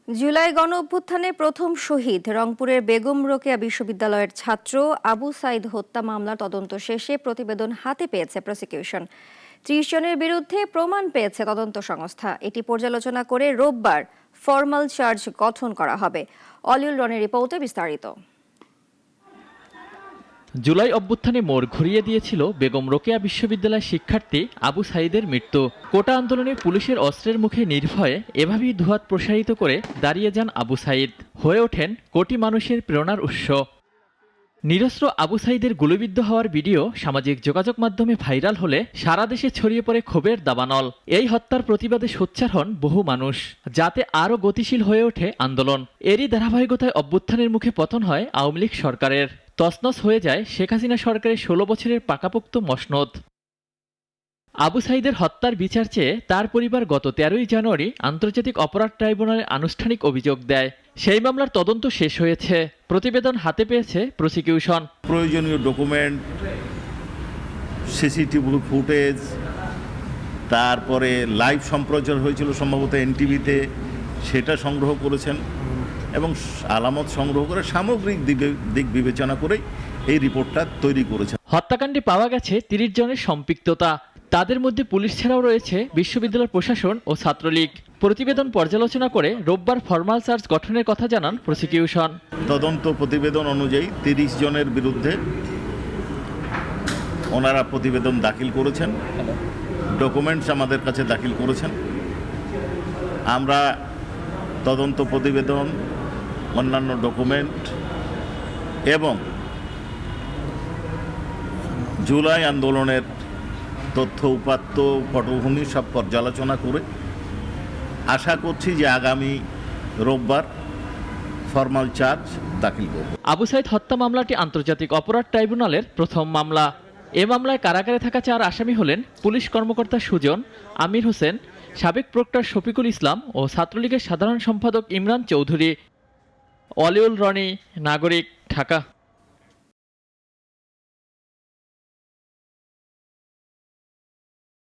জুলাই গণ অভ্যুত্থানে প্রথম শহীদ রংপুরের বেগম রোকেয়া বিশ্ববিদ্যালয়ের ছাত্র আবু সাইদ হত্যা মামলার তদন্ত শেষে প্রতিবেদন হাতে পেয়েছে প্রসিকিউশন। ৩০ জনের বিরুদ্ধে প্রমাণ পেয়েছে তদন্ত সংস্থা। এটি পর্যালোচনা করে রোববার ফরমাল চার্জ গঠন করা হবে। অলিউল রনের রিপোর্টে বিস্তারিত। জুলাই অভ্যুত্থানে মোড় ঘুরিয়ে দিয়েছিল বেগম রোকেয়া বিশ্ববিদ্যালয়ের শিক্ষার্থী আবু সাইদের মৃত্যু। কোটা আন্দোলনে পুলিশের অস্ত্রের মুখে নির্ভয়ে এভাবেই দুহাত প্রসারিত করে দাঁড়িয়ে যান আবু সাইদ, হয়ে ওঠেন কোটি মানুষের প্রেরণার উৎস। নিরস্ত্র আবু সাইদের গুলিবিদ্ধ হওয়ার ভিডিও সামাজিক যোগাযোগ মাধ্যমে ভাইরাল হলে সারা দেশে ছড়িয়ে পড়ে ক্ষোভের দাবানল। এই হত্যার প্রতিবাদে সোচ্চার হন বহু মানুষ, যাতে আরও গতিশীল হয়ে ওঠে আন্দোলন। এরই ধারাবাহিকতায় অভ্যুত্থানের মুখে পতন হয় আওয়ামী লীগ সরকারের। তছনছ হয়ে যায় শেখ হাসিনা সরকারের ১৬ বছরের পাকাপোক্ত মসনদ। আবু সাইদের হত্যার বিচার চেয়ে তার পরিবার গত ১৩ই জানুয়ারি আন্তর্জাতিক অপরাধ ট্রাইব্যুনালে আনুষ্ঠানিক অভিযোগ দেয়। সেই মামলার তদন্ত শেষ হয়েছে, প্রতিবেদন হাতে পেয়েছে প্রসিকিউশন। প্রয়োজনীয় ডকুমেন্ট, সিসিটিভি ফুটেজ, তারপরে লাইভ সম্প্রচার হয়েছিল সম্ভবত এনটিভিতে, সেটা সংগ্রহ করেছেন এবং আলামত সংগ্রহ করে সামগ্রিক দিক বিবেচনা করে এই রিপোর্টটা তৈরি করেছেন। হত্যাকাণ্ডে পাওয়া গেছে ৩০ জনের সম্পৃক্ততা। তাদের মধ্যে পুলিশ ছাড়াও রয়েছে বিশ্ববিদ্যালয় প্রশাসন ও ছাত্রলীগ। প্রতিবেদন পর্যালোচনা করে রোববার ফরমাল চার্জ গঠনের কথা জানান প্রসিকিউশন। তদন্ত প্রতিবেদন অনুযায়ী ৩০ জনের বিরুদ্ধে ওনারা প্রতিবেদন দাখিল করেছেন, ডকুমেন্টস আমাদের কাছে দাখিল করেছেন। আমরা তদন্ত প্রতিবেদন, অন্যান্য ডকুমেন্ট এবং জুলাই আন্দোলনের তথ্য উপাত্ত পটভূমি সব পর্যালোচনা করে আশা করছি যে আগামী রোববার ফরমাল চার্জ দাখিল করব। আবু সাইদ হত্যা মামলাটি আন্তর্জাতিক অপরাধ ট্রাইব্যুনালের প্রথম মামলা। এ মামলায় কারাগারে থাকা ৪ আসামি হলেন পুলিশ কর্মকর্তা সুজন, আমির হোসেন, সাবেক প্রক্টর শফিকুল ইসলাম ও ছাত্রলীগের সাধারণ সম্পাদক ইমরান চৌধুরী। অলিউল রনি, নাগরিক, ঢাকা।